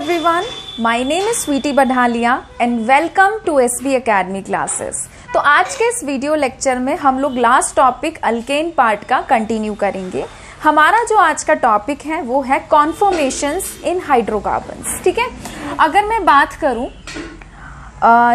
everyone, my name is Sweety Badhalia and welcome to SB Academy classes। तो आज के इस वीडियो लेक्चर में हम लोग लास्ट टॉपिक अल्केन पार्ट का कंटिन्यू करेंगे। हमारा जो आज का टॉपिक है वो है कॉन्फॉर्मेशंस इन हाइड्रोकार्बन्स। ठीक है, अगर मैं बात करूं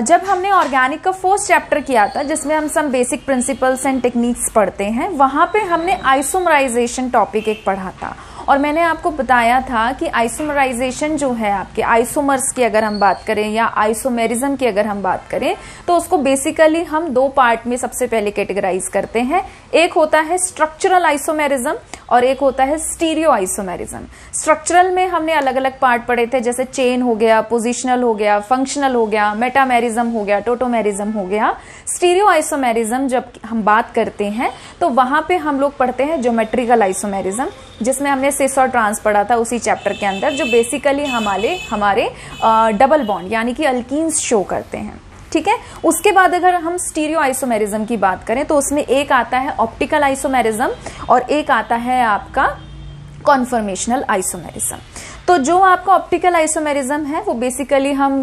जब हमने ऑर्गेनिक का फर्स्ट चैप्टर किया था जिसमें हम some basic principles and techniques पढ़ते हैं, वहां पे हमने आइसोमराइजेशन टॉपिक एक पढ़ा था और मैंने आपको बताया था कि आइसोमराइजेशन जो है आपके आइसोमर्स की अगर हम बात करें या आइसोमेरिज्म की अगर हम बात करें तो उसको बेसिकली हम दो पार्ट में सबसे पहले कैटेगराइज करते हैं। एक होता है स्ट्रक्चरल आइसोमेरिज्म और एक होता है स्टीरियो आइसोमेरिज्म। स्ट्रक्चरल में हमने अलग अलग पार्ट पढ़े थे, जैसे चेन हो गया, पोजिशनल हो गया, फंक्शनल हो गया, मेटामेरिज्म हो गया, टोटोमेरिज्म हो गया। स्टीरियो आइसोमेरिज्म जब हम बात करते हैं तो वहां पे हम लोग पढ़ते हैं ज्योमेट्रिकल आइसोमेरिज्म, जिसमें हमने सिस और ट्रांस पढ़ा था उसी चैप्टर के अंदर, जो बेसिकली हमारे डबल बॉन्ड यानी कि अल्कीन्स शो करते हैं। ठीक है, उसके बाद अगर हम स्टीरियो आइसोमेरिज्म की बात करें तो उसमें एक आता है ऑप्टिकल आइसोमेरिज्म और एक आता है आपका कॉन्फॉर्मेशनल आइसोमेरिज्म। तो जो आपका ऑप्टिकल आइसोमेरिज्म है वो बेसिकली हम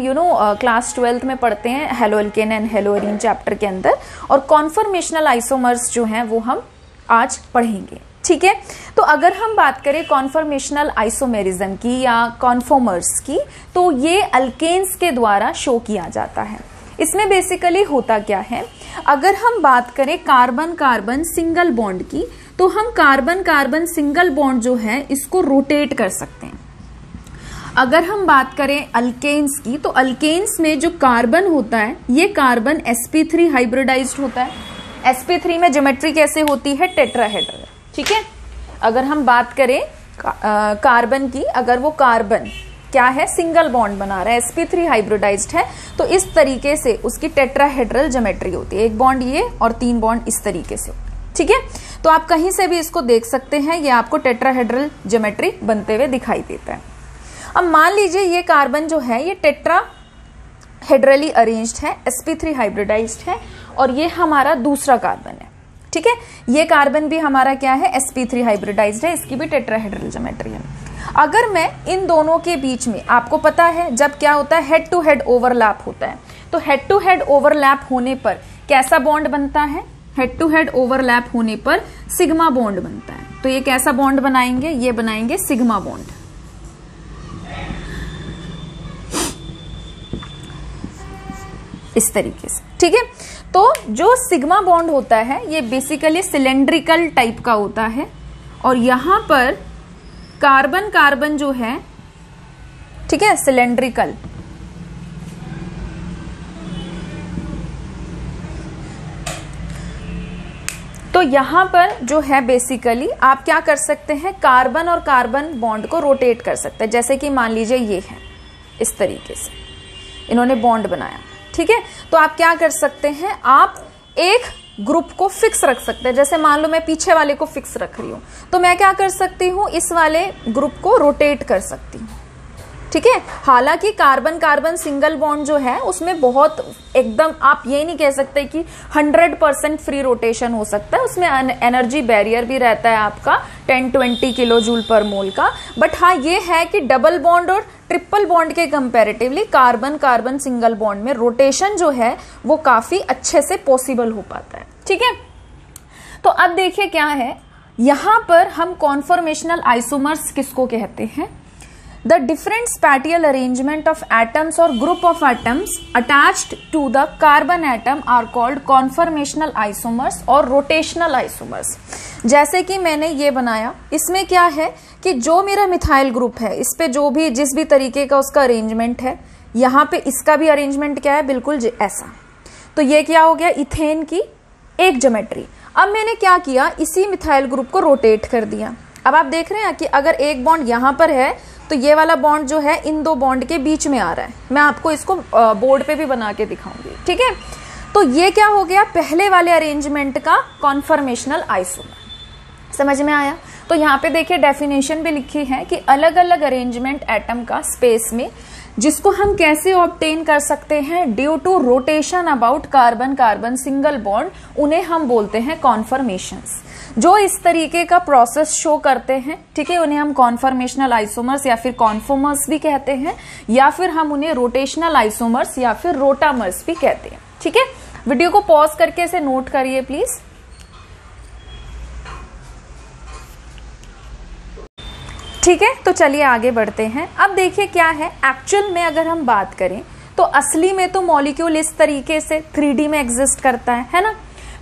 क्लास 12th में पढ़ते हैं हेलोअल्केन एंड हेलोअरीन चैप्टर के अंदर, और कॉन्फॉर्मेशनल आइसोमर्स जो हैं वो हम आज पढ़ेंगे। ठीक है, तो अगर हम बात करें कॉन्फॉर्मेशनल आइसोमेरिज्म की या कॉन्फॉर्मर्स की, तो ये अल्केन्स के द्वारा शो किया जाता है। इसमें बेसिकली होता क्या है, अगर हम बात करें कार्बन कार्बन सिंगल बॉन्ड की, तो हम कार्बन कार्बन सिंगल बॉन्ड जो है इसको रोटेट कर सकते हैं। अगर हम बात करें अल्केन्स की, तो अल्केन्स में जो कार्बन होता है ये कार्बन sp3 हाइब्रिडाइज्ड होता है। sp3 में ज्योमेट्री कैसे होती है, टेट्राहेड्रल। ठीक है, अगर हम बात करें कार्बन की, अगर वो कार्बन क्या है, सिंगल बॉन्ड बना रहा है, sp3 हाइब्रिडाइज्ड है, तो इस तरीके से उसकी टेट्राहेड्रल ज्योमेट्री होती है। एक बॉन्ड ये और 3 बॉन्ड इस तरीके से। ठीक है, तो आप कहीं से भी इसको देख सकते हैं, ये आपको टेट्राहेड्रल ज्योमेट्री बनते हुए दिखाई देता है। अब मान लीजिए ये कार्बन जो है ये टेट्राहेड्रली अरेंज्ड है, sp3 हाइब्रिडाइज्ड है, और ये हमारा दूसरा कार्बन है। ठीक है, ये कार्बन भी हमारा क्या है, sp3 हाइब्रिडाइज्ड है, इसकी भी टेट्राहेड्रल ज्योमेट्री है। अगर मैं इन दोनों के बीच में, आपको पता है जब क्या होता है, हेड टू हेड ओवरलैप होता है, तो हेड टू हेड ओवरलैप होने पर कैसा बॉन्ड बनता है, हेड टू हेड ओवरलैप होने पर सिग्मा बॉन्ड बनता है। तो ये कैसा बॉन्ड बनाएंगे, ये बनाएंगे सिग्मा बॉन्ड। इस तरीके से। ठीक है, तो जो सिग्मा बॉन्ड होता है ये बेसिकली सिलेंड्रिकल टाइप का होता है, और यहां पर कार्बन कार्बन जो है, ठीक है, सिलेंड्रिकल। तो यहां पर जो है बेसिकली आप क्या कर सकते हैं, कार्बन और कार्बन बॉन्ड को रोटेट कर सकते हैं। जैसे कि मान लीजिए ये है, इस तरीके से इन्होंने बॉन्ड बनाया। ठीक है, तो आप क्या कर सकते हैं, आप एक ग्रुप को फिक्स रख सकते हैं। जैसे मान लो मैं पीछे वाले को फिक्स रख रही हूं, तो मैं क्या कर सकती हूं, इस वाले ग्रुप को रोटेट कर सकती हूं। ठीक है, हालांकि कार्बन कार्बन सिंगल बॉन्ड जो है उसमें बहुत एकदम आप ये नहीं कह सकते कि 100% फ्री रोटेशन हो सकता है, उसमें एनर्जी बैरियर भी रहता है आपका 10-20 किलो जूल पर मोल का। बट हाँ, ये है कि डबल बॉन्ड और ट्रिपल बॉन्ड के comparatively carbon carbon single bond में रोटेशन जो है वो काफी अच्छे से पॉसिबल हो पाता है। ठीक है, तो अब देखिए क्या है, यहां पर हम कॉन्फॉर्मेशनल आइसोमर्स किसको कहते हैं, The different spatial arrangement of atoms or group of atoms attached to the carbon atom are called conformational isomers और rotational isomers। जैसे कि मैंने ये बनाया, इसमें क्या है कि जो मेरा मिथाइल ग्रुप है इस पे जो भी जिस भी तरीके का उसका अरेंजमेंट है, यहाँ पे इसका भी अरेंजमेंट क्या है, बिल्कुल ऐसा। तो ये क्या हो गया, इथेन की एक ज्योमेट्री। अब मैंने क्या किया, इसी मिथाइल ग्रुप को रोटेट कर दिया। अब आप देख रहे हैं कि अगर एक बॉन्ड यहाँ पर है तो ये वाला बॉन्ड जो है इन दो बॉन्ड के बीच में आ रहा है। मैं आपको इसको बोर्ड पे भी बना के दिखाऊंगी। ठीक है, तो ये क्या हो गया, पहले वाले अरेंजमेंट का कॉन्फॉर्मेशनल आइसोमर। समझ में आया? तो यहाँ पे देखिए डेफिनेशन भी लिखी है कि अलग अलग अरेंजमेंट एटम का स्पेस में, जिसको हम कैसे ऑब्टेन कर सकते हैं, due to rotation about carbon carbon single bond, उन्हें हम बोलते हैं कॉन्फॉर्मेशंस। जो इस तरीके का प्रोसेस शो करते हैं, ठीक है, उन्हें हम कॉन्फॉर्मेशनल आइसोमर्स या फिर कॉन्फॉर्मर्स भी कहते हैं, या फिर हम उन्हें रोटेशनल आइसोमर्स या फिर रोटामर्स भी कहते हैं। ठीक है, वीडियो को पॉज करके इसे नोट करिए प्लीज। ठीक है, तो चलिए आगे बढ़ते हैं। अब देखिए क्या है, एक्चुअल में अगर हम बात करें तो असली में तो मॉलिक्यूल इस तरीके से 3D में एग्जिस्ट करता है ना।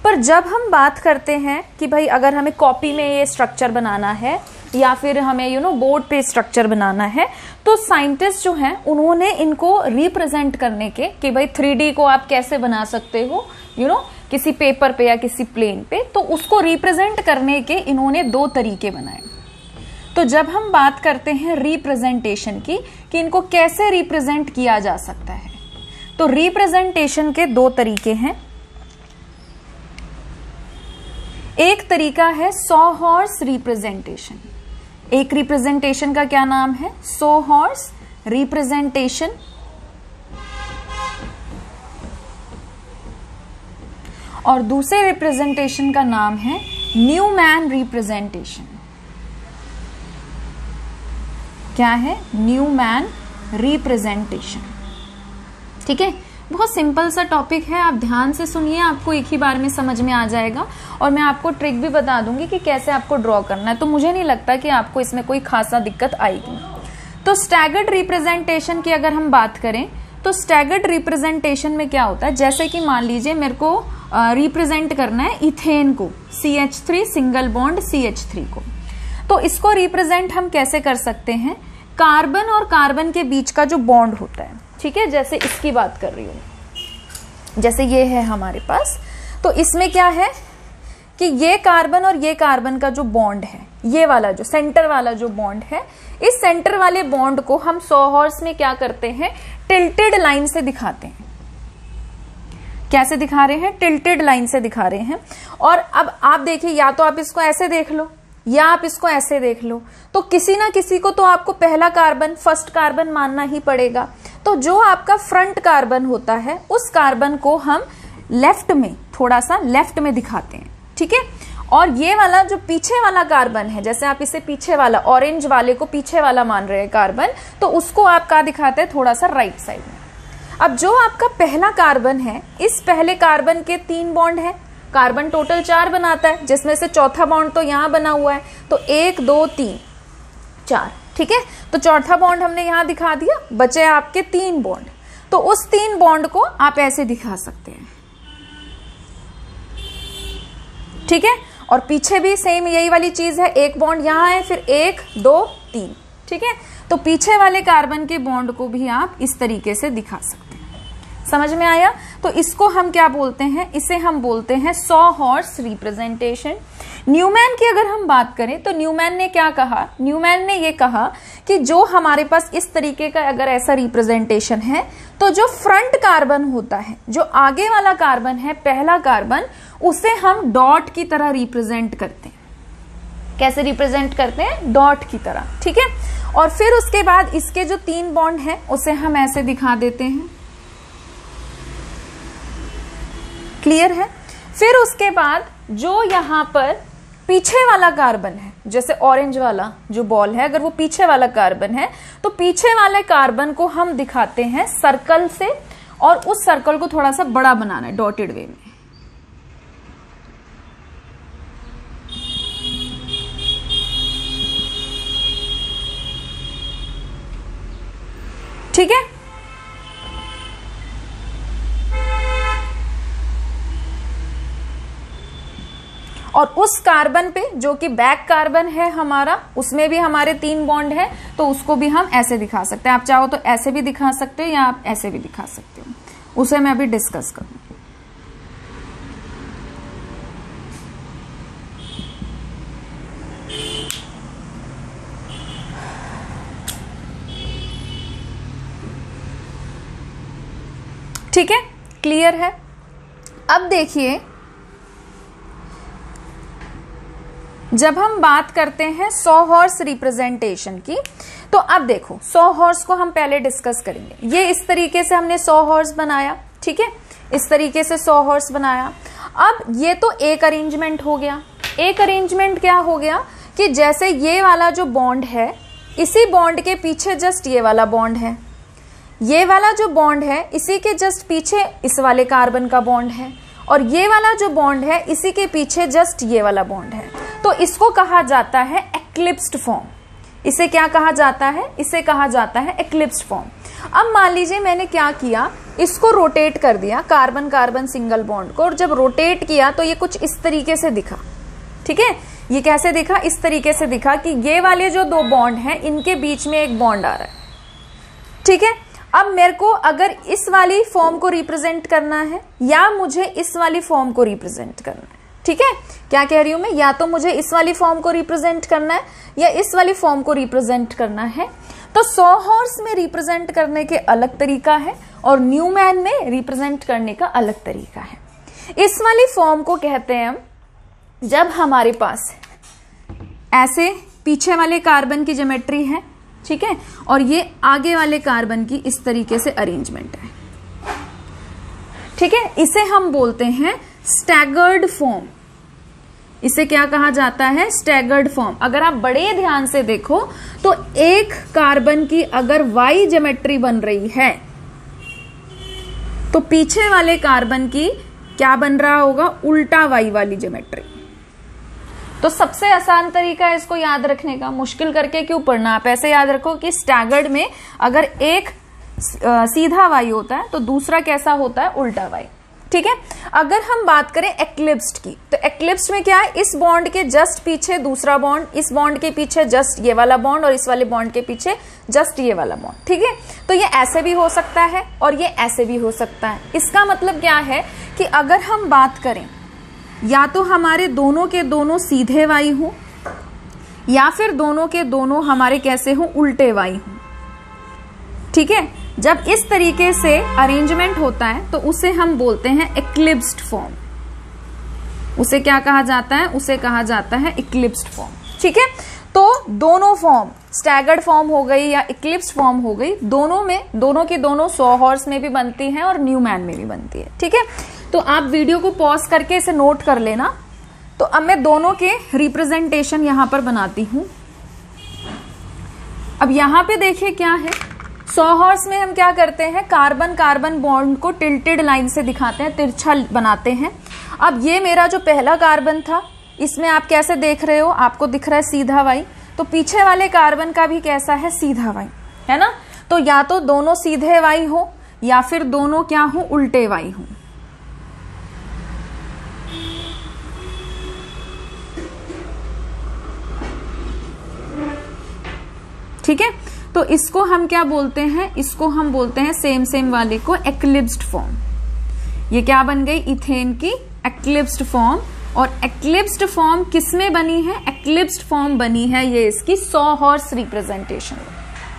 पर जब हम बात करते हैं कि भाई अगर हमें कॉपी में ये स्ट्रक्चर बनाना है या फिर हमें बोर्ड पे स्ट्रक्चर बनाना है, तो साइंटिस्ट जो हैं उन्होंने इनको रिप्रेजेंट करने के कि भाई 3D को आप कैसे बना सकते हो किसी पेपर पे या किसी प्लेन पे, तो उसको रिप्रेजेंट करने के इन्होंने 2 तरीके बनाए। तो जब हम बात करते हैं रिप्रेजेंटेशन की कि इनको कैसे रिप्रेजेंट किया जा सकता है, तो रिप्रेजेंटेशन के 2 तरीके हैं। एक तरीका है सॉ-हॉर्स रिप्रेजेंटेशन। एक रिप्रेजेंटेशन का क्या नाम है? Saw-horse representation. और दूसरे रिप्रेजेंटेशन का नाम है न्यूमैन रिप्रेजेंटेशन। क्या है? Newman representation. ठीक है, बहुत सिंपल सा टॉपिक है, आप ध्यान से सुनिए, आपको एक ही बार में समझ में आ जाएगा। और मैं आपको ट्रिक भी बता दूंगी कि कैसे आपको ड्रॉ करना है, तो मुझे नहीं लगता कि आपको इसमें कोई खासा दिक्कत आएगी। तो स्टैगर्ड रिप्रेजेंटेशन की अगर हम बात करें तो स्टैगर्ड रिप्रेजेंटेशन में क्या होता है, जैसे कि मान लीजिए मेरे को रिप्रेजेंट करना है इथेन को, CH3 सिंगल बॉन्ड CH3 को, तो इसको रिप्रेजेंट हम कैसे कर सकते हैं? कार्बन और कार्बन के बीच का जो बॉन्ड होता है, ठीक है, जैसे इसकी बात कर रही हूं, जैसे ये है हमारे पास, तो इसमें क्या है कि ये कार्बन और ये कार्बन का जो बॉन्ड है, ये वाला जो सेंटर वाला जो बॉन्ड है, इस सेंटर वाले बॉन्ड को हम सॉ-हॉर्स में क्या करते हैं? टिल्टेड लाइन से दिखाते हैं। कैसे दिखा रहे हैं? टिल्टेड लाइन से दिखा रहे हैं। और अब आप देखिए, या तो आप इसको ऐसे देख लो या आप इसको ऐसे देख लो, तो किसी ना किसी को तो आपको पहला कार्बन, फर्स्ट कार्बन मानना ही पड़ेगा। तो जो आपका फ्रंट कार्बन होता है, उस कार्बन को हम लेफ्ट में, थोड़ा सा लेफ्ट में दिखाते हैं। ठीक है, और ये वाला जो पीछे वाला कार्बन है, जैसे आप इसे पीछे वाला, ऑरेंज वाले को पीछे वाला मान रहे हैं कार्बन, तो उसको आप क्या दिखाते हैं? थोड़ा सा राइट साइड में। अब जो आपका पहला कार्बन है, इस पहले कार्बन के 3 बॉन्ड है, कार्बन टोटल 4 बनाता है, जिसमें से चौथा बॉन्ड तो यहां बना हुआ है, तो 1 2 3 4। ठीक है, तो चौथा बॉन्ड हमने यहां दिखा दिया, बचे आपके 3 बॉन्ड। तो उस 3 बॉन्ड को आप ऐसे दिखा सकते हैं। ठीक है, और पीछे भी सेम यही वाली चीज है, एक बॉन्ड यहां है, फिर 1 2 3। ठीक है, तो पीछे वाले कार्बन के बॉन्ड को भी आप इस तरीके से दिखा सकते हैं। समझ में आया? तो इसको हम क्या बोलते हैं? इसे हम बोलते हैं सॉ-हॉर्स रिप्रेजेंटेशन। न्यूमैन की अगर हम बात करें तो न्यूमैन ने क्या कहा? न्यूमैन ने ये कहा कि जो हमारे पास इस तरीके का अगर ऐसा रिप्रेजेंटेशन है, तो जो फ्रंट कार्बन होता है, जो आगे वाला कार्बन है, पहला कार्बन, उसे हम डॉट की तरह रिप्रेजेंट करते हैं। कैसे रिप्रेजेंट करते हैं? डॉट की तरह। ठीक है, और फिर उसके बाद इसके जो 3 बॉन्ड है, उसे हम ऐसे दिखा देते हैं। क्लियर है? फिर उसके बाद जो यहां पर पीछे वाला कार्बन है, जैसे ऑरेंज वाला जो बॉल है, अगर वो पीछे वाला कार्बन है, तो पीछे वाले कार्बन को हम दिखाते हैं सर्कल से, और उस सर्कल को थोड़ा सा बड़ा बनाना है डॉटेड वे में। ठीक है, और उस कार्बन पे जो कि बैक कार्बन है हमारा, उसमें भी हमारे 3 बॉन्ड है, तो उसको भी हम ऐसे दिखा सकते हैं। आप चाहो तो ऐसे भी दिखा सकते हो या आप ऐसे भी दिखा सकते हो, उसे मैं अभी डिस्कस करूंगी। ठीक है, क्लियर है? अब देखिए, जब हम बात करते हैं सॉ-हॉर्स रिप्रेजेंटेशन की, तो अब देखो, सॉ-हॉर्स को हम पहले डिस्कस करेंगे। ये इस तरीके से हमने सॉ-हॉर्स बनाया। ठीक है, इस तरीके से सॉ-हॉर्स बनाया। अब ये तो एक अरेंजमेंट हो गया, एक अरेंजमेंट क्या हो गया कि जैसे ये वाला जो बॉन्ड है, इसी बॉन्ड के पीछे जस्ट ये वाला बॉन्ड है, ये वाला जो बॉन्ड है इसी के जस्ट पीछे इस वाले कार्बन का बॉन्ड है, और ये वाला जो बॉन्ड है इसी के पीछे जस्ट ये वाला बॉन्ड है। तो इसको कहा जाता है एक्लिप्स्ड फॉर्म। इसे क्या कहा जाता है? इसे कहा जाता है एक्लिप्स्ड फॉर्म। अब मान लीजिए मैंने क्या किया, इसको रोटेट कर दिया, कार्बन कार्बन सिंगल बॉन्ड को, और जब रोटेट किया तो ये कुछ इस तरीके से दिखा। ठीक है, ये कैसे दिखा? इस तरीके से दिखा कि ये वाले जो दो बॉन्ड हैं इनके बीच में एक बॉन्ड आ रहा है। ठीक है, अब मेरे को अगर इस वाली फॉर्म को रिप्रेजेंट करना है या मुझे इस वाली फॉर्म को रिप्रेजेंट करना है। ठीक है, क्या कह रही हूं मैं? या तो मुझे इस वाली फॉर्म को रिप्रेजेंट करना है या इस वाली फॉर्म को रिप्रेजेंट करना है। तो सॉहॉर्स में रिप्रेजेंट करने के अलग तरीका है और न्यूमैन में रिप्रेजेंट करने का अलग तरीका है। इस वाली फॉर्म को कहते हैं हम, जब हमारे पास ऐसे पीछे वाले कार्बन की ज्योमेट्री है, ठीक है, और ये आगे वाले कार्बन की इस तरीके से अरेंजमेंट है। ठीक है, इसे हम बोलते हैं स्टैगर्ड फॉर्म। इसे क्या कहा जाता है? Staggered form. अगर आप बड़े ध्यान से देखो तो एक कार्बन की अगर वाई ज्योमेट्री बन रही है तो पीछे वाले कार्बन की क्या बन रहा होगा? उल्टा वाई वाली ज्योमेट्री। तो सबसे आसान तरीका है इसको याद रखने का, मुश्किल करके क्यों पढ़ना। आप ऐसे याद रखो कि स्टैगर्ड में अगर एक सीधा वाई होता है तो दूसरा कैसा होता है? उल्टा वाई। ठीक है, अगर हम बात करें एक्लिप्स्ड की, तो एक्लिप्स्ड में क्या है? इस बॉन्ड के जस्ट पीछे दूसरा बॉन्ड, इस बॉन्ड के पीछे जस्ट ये वाला बॉन्ड, और इस वाले बॉन्ड के पीछे जस्ट ये वाला बॉन्ड। ठीक है, तो ये ऐसे भी हो सकता है और ये ऐसे भी हो सकता है। इसका मतलब क्या है कि अगर हम बात करें, या तो हमारे दोनों के दोनों सीधे वाई हों या फिर दोनों के दोनों हमारे कैसे हों? उल्टे वाई हों। ठीक है, जब इस तरीके से अरेंजमेंट होता है तो उसे हम बोलते हैं एक्लिप्स्ड फॉर्म। उसे क्या कहा जाता है? उसे कहा जाता है एक्लिप्स्ड फॉर्म। ठीक है, तो दोनों फॉर्म, स्टैगर्ड फॉर्म हो गई या एक्लिप्स्ड फॉर्म हो गई, दोनों में, दोनों की दोनों सॉहॉर्स में भी बनती है और न्यूमैन में भी बनती है। ठीक है, तो आप वीडियो को पॉज करके इसे नोट कर लेना। तो अब मैं दोनों के रिप्रेजेंटेशन यहां पर बनाती हूं। अब यहां पे देखिए क्या है, सॉहॉर्स में हम क्या करते हैं? कार्बन कार्बन बॉन्ड को टिल्टेड लाइन से दिखाते हैं, तिरछा बनाते हैं। अब ये मेरा जो पहला कार्बन था, इसमें आप कैसे देख रहे हो? आपको दिख रहा है सीधा वाई, तो पीछे वाले कार्बन का भी कैसा है? सीधा वाई, है ना? तो या तो दोनों सीधे वाई हो या फिर दोनों क्या हो? उल्टे वाई हो। ठीक है, तो इसको हम क्या बोलते हैं? इसको हम बोलते हैं सेम सेम वाले को एक्लिप्स्ड फॉर्म। ये क्या बन गई? इथेन की एक्लिप्स्ड फॉर्म। और एक्लिप्स्ड फॉर्म किसमें बनी है? एक्लिप्स्ड फॉर्म बनी है ये इसकी सॉहॉर्स रिप्रेजेंटेशन।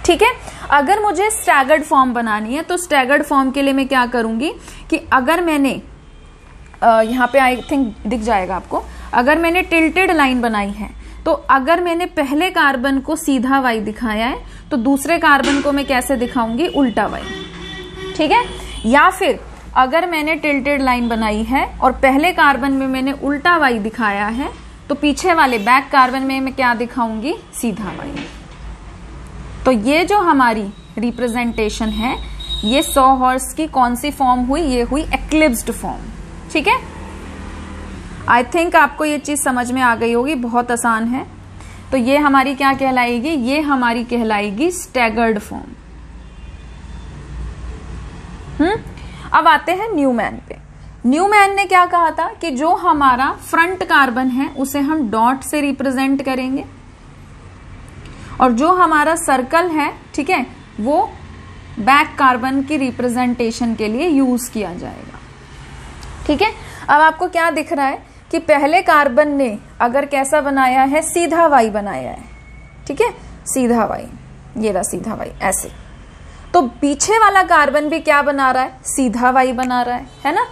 ठीक है, अगर मुझे स्टैगर्ड फॉर्म बनानी है तो स्टैगर्ड फॉर्म के लिए मैं क्या करूंगी कि अगर मैंने यहां पे आई थिंक दिख जाएगा आपको, अगर मैंने टिल्टेड लाइन बनाई है तो अगर मैंने पहले कार्बन को सीधा वाई दिखाया है तो दूसरे कार्बन को मैं कैसे दिखाऊंगी? उल्टा वाई। ठीक है, या फिर अगर मैंने टिल्टेड लाइन बनाई है और पहले कार्बन में मैंने उल्टा वाई दिखाया है तो पीछे वाले बैक कार्बन में मैं क्या दिखाऊंगी? सीधा वाई। तो ये जो हमारी रिप्रेजेंटेशन है, ये सॉहॉर्स की कौन सी फॉर्म हुई? ये हुई एक्लिप्स्ड फॉर्म। ठीक है, आई थिंक आपको ये चीज समझ में आ गई होगी, बहुत आसान है। तो ये हमारी क्या कहलाएगी? ये हमारी कहलाएगी स्टैगर्ड फॉर्म। अब आते हैं न्यूमैन पे। न्यूमैन ने क्या कहा था कि जो हमारा फ्रंट कार्बन है उसे हम डॉट से रिप्रेजेंट करेंगे, और जो हमारा सर्कल है, ठीक है, वो बैक कार्बन की रिप्रेजेंटेशन के लिए यूज किया जाएगा। ठीक है, अब आपको क्या दिख रहा है कि पहले कार्बन ने अगर कैसा बनाया है? सीधा वाई बनाया है। ठीक है, सीधा वाई, ये रहा सीधा वाई ऐसे। तो पीछे वाला कार्बन भी क्या बना रहा है? सीधा वाई बना रहा है ना?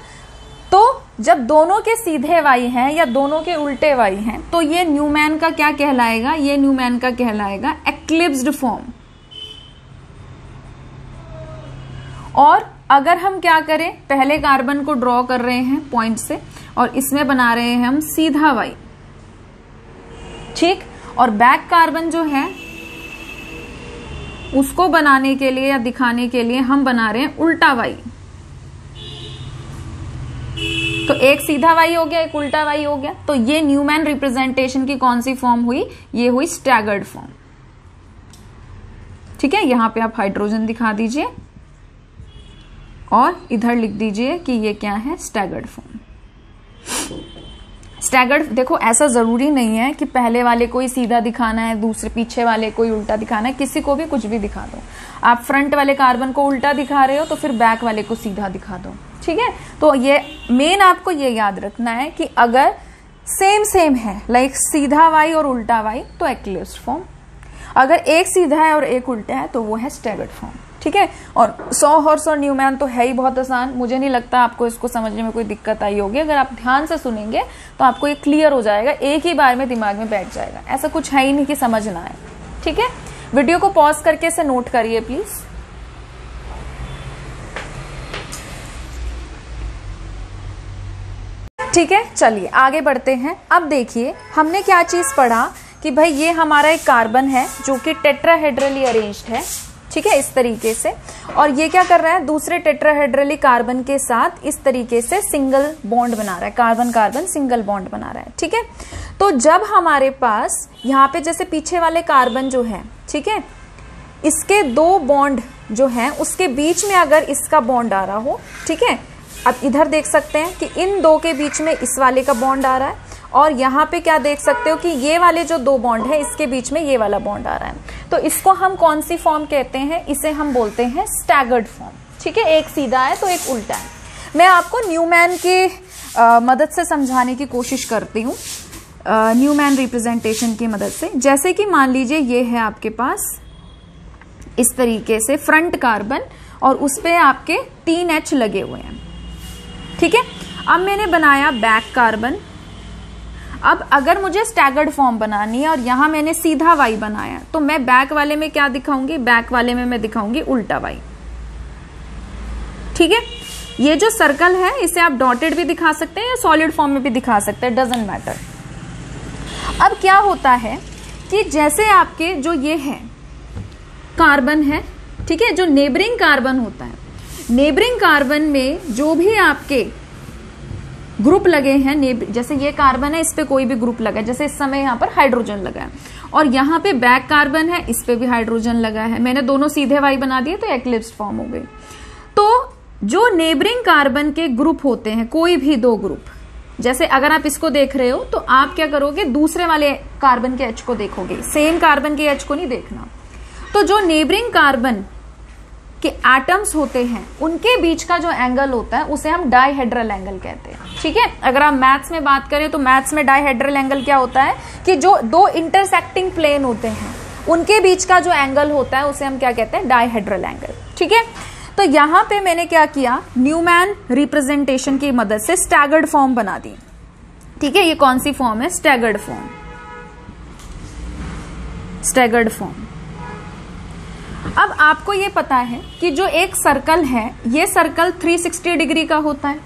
तो जब दोनों के सीधे वाई हैं या दोनों के उल्टे वाई हैं तो ये न्यूमैन का क्या कहलाएगा? ये न्यूमैन का कहलाएगा एक्लिप्स्ड फॉर्म। और अगर हम क्या करें, पहले कार्बन को ड्रॉ कर रहे हैं पॉइंट से और इसमें बना रहे हैं हम सीधा वाई, ठीक। और बैक कार्बन जो है उसको बनाने के लिए या दिखाने के लिए हम बना रहे हैं उल्टा वाई। तो एक सीधा वाई हो गया, एक उल्टा वाई हो गया। तो ये न्यूमैन रिप्रेजेंटेशन की कौन सी फॉर्म हुई? ये हुई स्टैगर्ड फॉर्म। ठीक है, यहां पे आप हाइड्रोजन दिखा दीजिए और इधर लिख दीजिए कि ये क्या है? Staggered form. स्टैगर्ड, देखो ऐसा जरूरी नहीं है कि पहले वाले को ही सीधा दिखाना है, दूसरे पीछे वाले को ही उल्टा दिखाना है। किसी को भी कुछ भी दिखा दो। आप फ्रंट वाले कार्बन को उल्टा दिखा रहे हो तो फिर बैक वाले को सीधा दिखा दो। ठीक है, तो ये मेन आपको ये याद रखना है कि अगर सेम है, लाइक सीधा वाई और उल्टा वाई, तो एक्लिप्स्ड फॉर्म। अगर एक सीधा है और एक उल्टा है तो वो है स्टैगर्ड फॉर्म। ठीक है, और सॉ हॉर्स और न्यूमैन तो है ही बहुत आसान। मुझे नहीं लगता आपको इसको समझने में कोई दिक्कत आई होगी। अगर आप ध्यान से सुनेंगे तो आपको ये क्लियर हो जाएगा, एक ही बार में दिमाग में बैठ जाएगा। ऐसा कुछ है ही नहीं कि समझना है। ठीक है, वीडियो को पॉज करके इसे नोट करिए प्लीज। ठीक है, चलिए आगे बढ़ते हैं। अब देखिए हमने क्या चीज पढ़ा कि भाई ये हमारा एक कार्बन है जो कि टेट्राहेड्रली अरेंज्ड है। ठीक है, इस तरीके से, और ये क्या कर रहा है? दूसरे टेट्राहेड्रली कार्बन के साथ इस तरीके से सिंगल बॉन्ड बना रहा है, कार्बन कार्बन सिंगल बॉन्ड बना रहा है। ठीक है, तो जब हमारे पास यहाँ पे जैसे पीछे वाले कार्बन जो है, ठीक है, इसके दो बॉन्ड जो है उसके बीच में अगर इसका बॉन्ड आ रहा हो, ठीक है, अब इधर देख सकते हैं कि इन दो के बीच में इस वाले का बॉन्ड आ रहा है, और यहाँ पे क्या देख सकते हो कि ये वाले जो दो बॉन्ड है इसके बीच में ये वाला बॉन्ड आ रहा है। तो इसको हम कौन सी फॉर्म कहते हैं? इसे हम बोलते हैं स्टैगर्ड फॉर्म। ठीक है, एक सीधा है तो एक उल्टा है। मैं आपको न्यूमैन के मदद से समझाने की कोशिश करती हूँ, न्यूमैन रिप्रेजेंटेशन की मदद से। जैसे कि मान लीजिए ये है आपके पास इस तरीके से फ्रंट कार्बन और उस पे आपके 3 H लगे हुए हैं। ठीक है, अब मैंने बनाया बैक कार्बन। अब अगर मुझे स्टैगर्ड फॉर्म बनानी है और यहां मैंने सीधा वाई बनाया, तो मैं बैक वाले में क्या दिखाऊंगी? बैक वाले में मैं दिखाऊंगी उल्टा वाई। ठीक है, ये जो सर्कल है इसे आप डॉटेड भी दिखा सकते हैं या सॉलिड फॉर्म में भी दिखा सकते हैं, डजंट मैटर। अब क्या होता है कि जैसे आपके जो ये है कार्बन है, ठीक है, जो नेबरिंग कार्बन होता है, नेबरिंग कार्बन में जो भी आपके ग्रुप लगे हैं, जैसे ये कार्बन है, इस पे कोई भी ग्रुप लगा है, जैसे इस समय यहाँ पर हाइड्रोजन लगा है, और यहाँ पे बैक कार्बन है, इस पे भी हाइड्रोजन लगा है। मैंने दोनों सीधे वाई बना दिए तो एक्लिप्स्ड फॉर्म हो गई। तो जो नेबरिंग कार्बन के ग्रुप होते हैं, कोई भी दो ग्रुप, जैसे अगर आप इसको देख रहे हो तो आप क्या करोगे? दूसरे वाले कार्बन के H को देखोगे, सेम कार्बन के H को नहीं देखना। तो जो नेबरिंग कार्बन के एटम्स होते हैं उनके बीच का जो एंगल होता है उसे हम डाइहेड्रल एंगल कहते हैं। ठीक है, अगर आप मैथ्स में बात करें तो मैथ्स में डाइहेड्रल एंगल क्या होता है कि जो दो इंटरसेक्टिंग प्लेन होते हैं उनके बीच का जो एंगल होता है उसे हम क्या कहते हैं? Dihedral angle. ठीक है, तो यहां पे मैंने क्या किया? न्यूमैन रिप्रेजेंटेशन की मदद से स्टैगर्ड फॉर्म बना दी। ठीक है, ये कौन सी फॉर्म है? Staggered form. Staggered form. अब आपको ये पता है कि जो एक सर्कल है, ये सर्कल 360 डिग्री का होता है।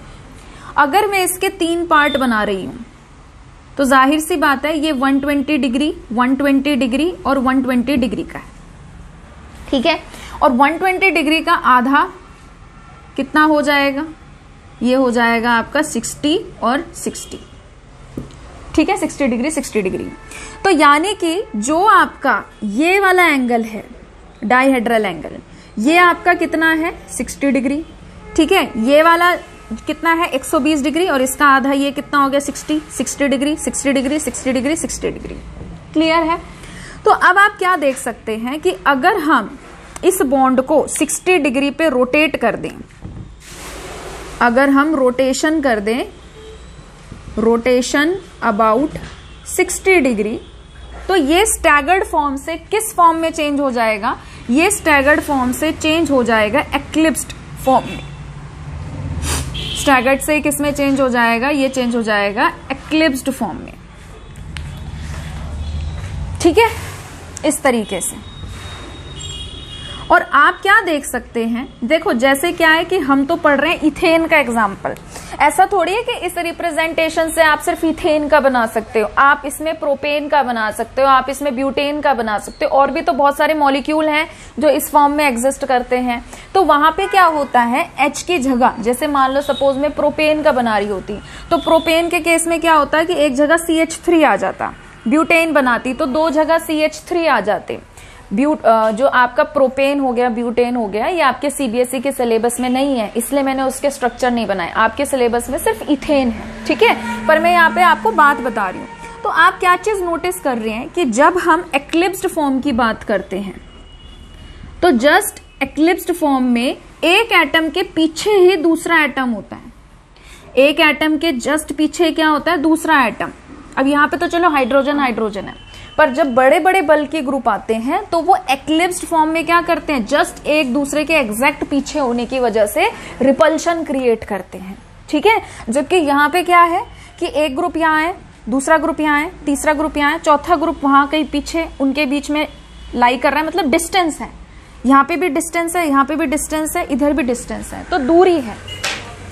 अगर मैं इसके 3 पार्ट बना रही हूं तो जाहिर सी बात है ये 120 डिग्री, 120 डिग्री और 120 डिग्री का है। ठीक है, और 120 डिग्री का आधा कितना हो जाएगा? ये हो जाएगा आपका 60 और 60। ठीक है, 60 डिग्री 60 डिग्री। तो यानी कि जो आपका ये वाला एंगल है डाइहेड्रल एंगल, ये आपका कितना है? 60 डिग्री। ठीक है, ये वाला कितना है? 120 डिग्री, और इसका आधा ये कितना हो गया? 60 degree 60 degree 60 degree 60 degree. Clear है? तो अब आप क्या देख सकते हैं कि अगर हम इस बॉन्ड को 60 डिग्री पे रोटेट कर दें, अगर हम रोटेशन कर दें, रोटेशन अबाउट 60 डिग्री, तो ये स्टैगर्ड फॉर्म से किस फॉर्म में चेंज हो जाएगा? ये स्टैगर्ड फॉर्म से चेंज हो जाएगा एक्लिप्स्ड फॉर्म में। स्टैगर्ड से किस में चेंज हो जाएगा? ये चेंज हो जाएगा एक्लिप्स्ड फॉर्म में। ठीक है, इस तरीके से। और आप क्या देख सकते हैं, देखो जैसे क्या है कि हम तो पढ़ रहे हैं इथेन का एग्जाम्पल, ऐसा थोड़ी है कि इस रिप्रेजेंटेशन से आप सिर्फ इथेन का बना सकते हो, आप इसमें प्रोपेन का बना सकते हो, आप इसमें ब्यूटेन का बना सकते हो, और भी तो बहुत सारे मॉलिक्यूल हैं जो इस फॉर्म में एग्जिस्ट करते हैं। तो वहां पे क्या होता है, H की जगह, जैसे मान लो सपोज में प्रोपेन का बना रही होती, तो प्रोपेन के केस में क्या होता है कि एक जगह CH3 आ जाता, ब्यूटेन बनाती तो 2 जगह CH3 आ जाते। जो आपका प्रोपेन हो गया, ब्यूटेन हो गया, ये आपके सीबीएसई के सिलेबस में नहीं है, इसलिए मैंने उसके स्ट्रक्चर नहीं बनाए। आपके सिलेबस में सिर्फ इथेन है, ठीक है, पर मैं यहाँ पे आपको बात बता रही हूँ। तो आप क्या चीज नोटिस कर रहे हैं कि जब हम एक्लिप्स्ड फॉर्म की बात करते हैं तो जस्ट एक्लिप्स्ड फॉर्म में एक एटम के पीछे ही दूसरा एटम होता है, एक एटम के जस्ट पीछे क्या होता है, दूसरा एटम। अब यहाँ पे तो चलो हाइड्रोजन हाइड्रोजन है, पर जब बड़े बड़े बल्कि ग्रुप आते हैं तो वो एक्लिप्स्ड फॉर्म में क्या करते हैं, जस्ट एक दूसरे के एग्जैक्ट पीछे होने की वजह से रिपल्शन क्रिएट करते हैं, ठीक है। जबकि यहाँ पे क्या है कि एक ग्रुप यहाँ है, दूसरा ग्रुप यहाँ है, तीसरा ग्रुप यहाँ है, चौथा ग्रुप वहां कहीं पीछे उनके बीच में लाई कर रहा है, मतलब डिस्टेंस है, यहाँ पे भी डिस्टेंस है, यहाँ पे भी डिस्टेंस है, इधर भी डिस्टेंस है, तो दूरी है।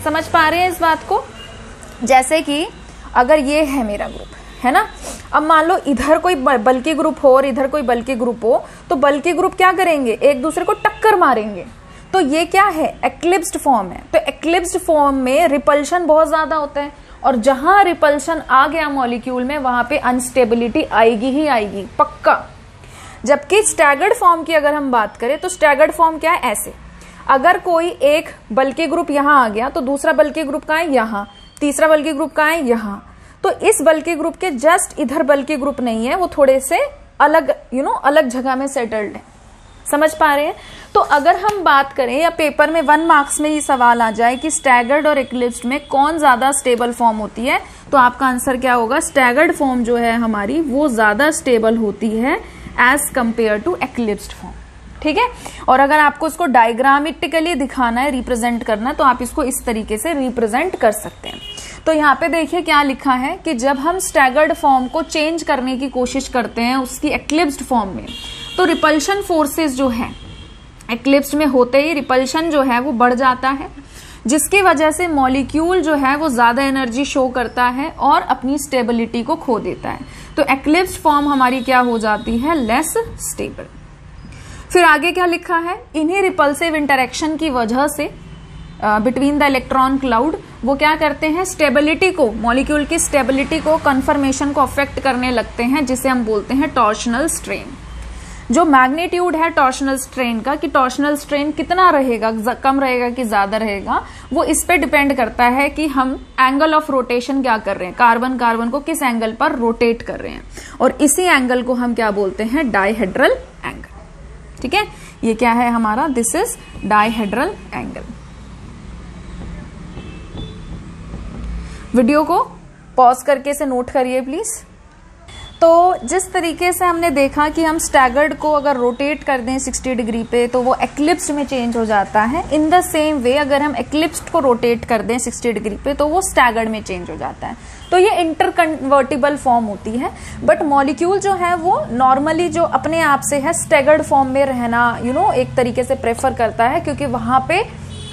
समझ पा रहे हैं इस बात को। जैसे कि अगर ये है मेरा ग्रुप, है ना, अब मान लो इधर कोई बल्कि ग्रुप हो और इधर कोई बल्कि ग्रुप हो, तो बल्कि ग्रुप क्या करेंगे, एक दूसरे को टक्कर मारेंगे। तो ये क्या है, एक्लिप्स्ड फॉर्म है। तो एक्लिप्स्ड फॉर्म में रिपल्शन बहुत ज्यादा होता है, और जहां रिपल्शन आ गया मॉलिक्यूल में वहां पे अनस्टेबिलिटी आएगी ही आएगी, पक्का। जबकि स्टैगर्ड फॉर्म की अगर हम बात करें तो स्टैगर्ड फॉर्म क्या है, ऐसे अगर कोई एक बल्कि ग्रुप यहां आ गया तो दूसरा बल्कि ग्रुप कहाँ है, यहां, तीसरा बल्कि ग्रुप कहाँ है, यहां, तो इस बल्कि ग्रुप के जस्ट इधर बल्कि ग्रुप नहीं है, वो थोड़े से अलग अलग जगह में सेटल्ड है। समझ पा रहे हैं। तो अगर हम बात करें या पेपर में 1 मार्क्स में ये सवाल आ जाए कि स्टैगर्ड और एक्लिप्स्ड में कौन ज्यादा स्टेबल फॉर्म होती है, तो आपका आंसर क्या होगा, स्टैगर्ड फॉर्म जो है हमारी वो ज्यादा स्टेबल होती है एज कंपेयर टू एक्लिप्स्ड फॉर्म, ठीक है। और अगर आपको इसको डायग्रामेटिकली दिखाना है, रिप्रेजेंट करना है, तो आप इसको इस तरीके से रिप्रेजेंट कर सकते हैं। तो यहाँ पे देखिए क्या लिखा है कि जब हम स्टैगर्ड फॉर्म को चेंज करने की कोशिश करते हैं उसकी एक्लिप्स्ड फॉर्म में, तो रिपल्शन फोर्सेस जो है एक्लिप्स्ड में होते ही रिपल्शन जो है वो बढ़ जाता है, जिसकी वजह से मॉलिक्यूल जो है वो ज्यादा एनर्जी शो करता है और अपनी स्टेबिलिटी को खो देता है। तो एक्लिप्स्ड फॉर्म हमारी क्या हो जाती है, लेस स्टेबल। फिर आगे क्या लिखा है, इन्हीं रिपल्सिव इंटरेक्शन की वजह से बिटवीन द इलेक्ट्रॉन क्लाउड वो क्या करते हैं, स्टेबिलिटी को, मॉलिक्यूल की स्टेबिलिटी को, कन्फर्मेशन को अफेक्ट करने लगते हैं, जिसे हम बोलते हैं टॉर्शनल स्ट्रेन। जो मैग्नीट्यूड है टॉर्शनल स्ट्रेन का, कि टॉर्शनल स्ट्रेन कितना रहेगा, कम रहेगा कि ज्यादा रहेगा, वो इस पे डिपेंड करता है कि हम एंगल ऑफ रोटेशन क्या कर रहे हैं, कार्बन कार्बन को किस एंगल पर रोटेट कर रहे हैं, और इसी एंगल को हम क्या बोलते हैं, डायहेड्रल एंगल। ठीक है, ये क्या है हमारा, this is dihedral angle. Video को पॉज करके से नोट करिए प्लीज। तो जिस तरीके से हमने देखा कि हम स्टैगर्ड को अगर रोटेट कर दें 60 डिग्री पे तो वो एक्लिप्स्ड में चेंज हो जाता है, इन द सेम वे अगर हम एक्लिप्स्ड को रोटेट कर दें 60 डिग्री पे तो वो स्टैगर्ड में चेंज हो जाता है। तो ये इंटरकन्वर्टिबल फॉर्म होती है, बट मॉलिक्यूल जो है वो नॉर्मली जो अपने आप से है स्टैगर्ड फॉर्म में रहना एक तरीके से प्रेफर करता है, क्योंकि वहां पे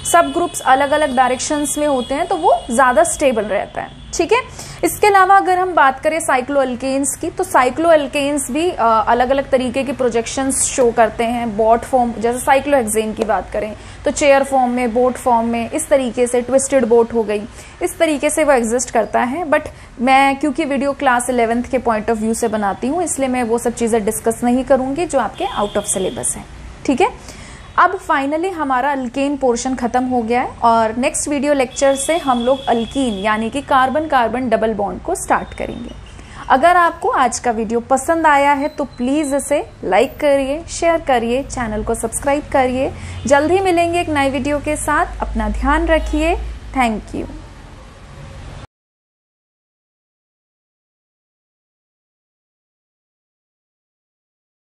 सब ग्रुप्स अलग अलग डायरेक्शंस में होते हैं तो वो ज्यादा स्टेबल रहता है। ठीक है, इसके अलावा अगर हम बात करें साइक्लोअल्केन्स की, तो साइक्लोअल्केन्स भी अलग अलग तरीके की प्रोजेक्शंस शो करते हैं बॉट फॉर्म, जैसे साइक्लोहेक्सेन की बात करें तो चेयर फॉर्म में, बोट फॉर्म में, इस तरीके से ट्विस्टेड बोट हो गई, इस तरीके से वो एग्जिस्ट करता है। बट मैं क्योंकि वीडियो क्लास 11th के पॉइंट ऑफ व्यू से बनाती हूँ, इसलिए मैं वो सब चीजें डिस्कस नहीं करूंगी जो आपके आउट ऑफ सिलेबस है। ठीक है, अब फाइनली हमारा अल्केन पोर्शन खत्म हो गया है और नेक्स्ट वीडियो लेक्चर से हम लोग अल्कीन यानी कि कार्बन कार्बन डबल बॉन्ड को स्टार्ट करेंगे। अगर आपको आज का वीडियो पसंद आया है तो प्लीज इसे लाइक करिए, शेयर करिए, चैनल को सब्सक्राइब करिए। जल्द ही मिलेंगे एक नए वीडियो के साथ। अपना ध्यान रखिए। Thank you.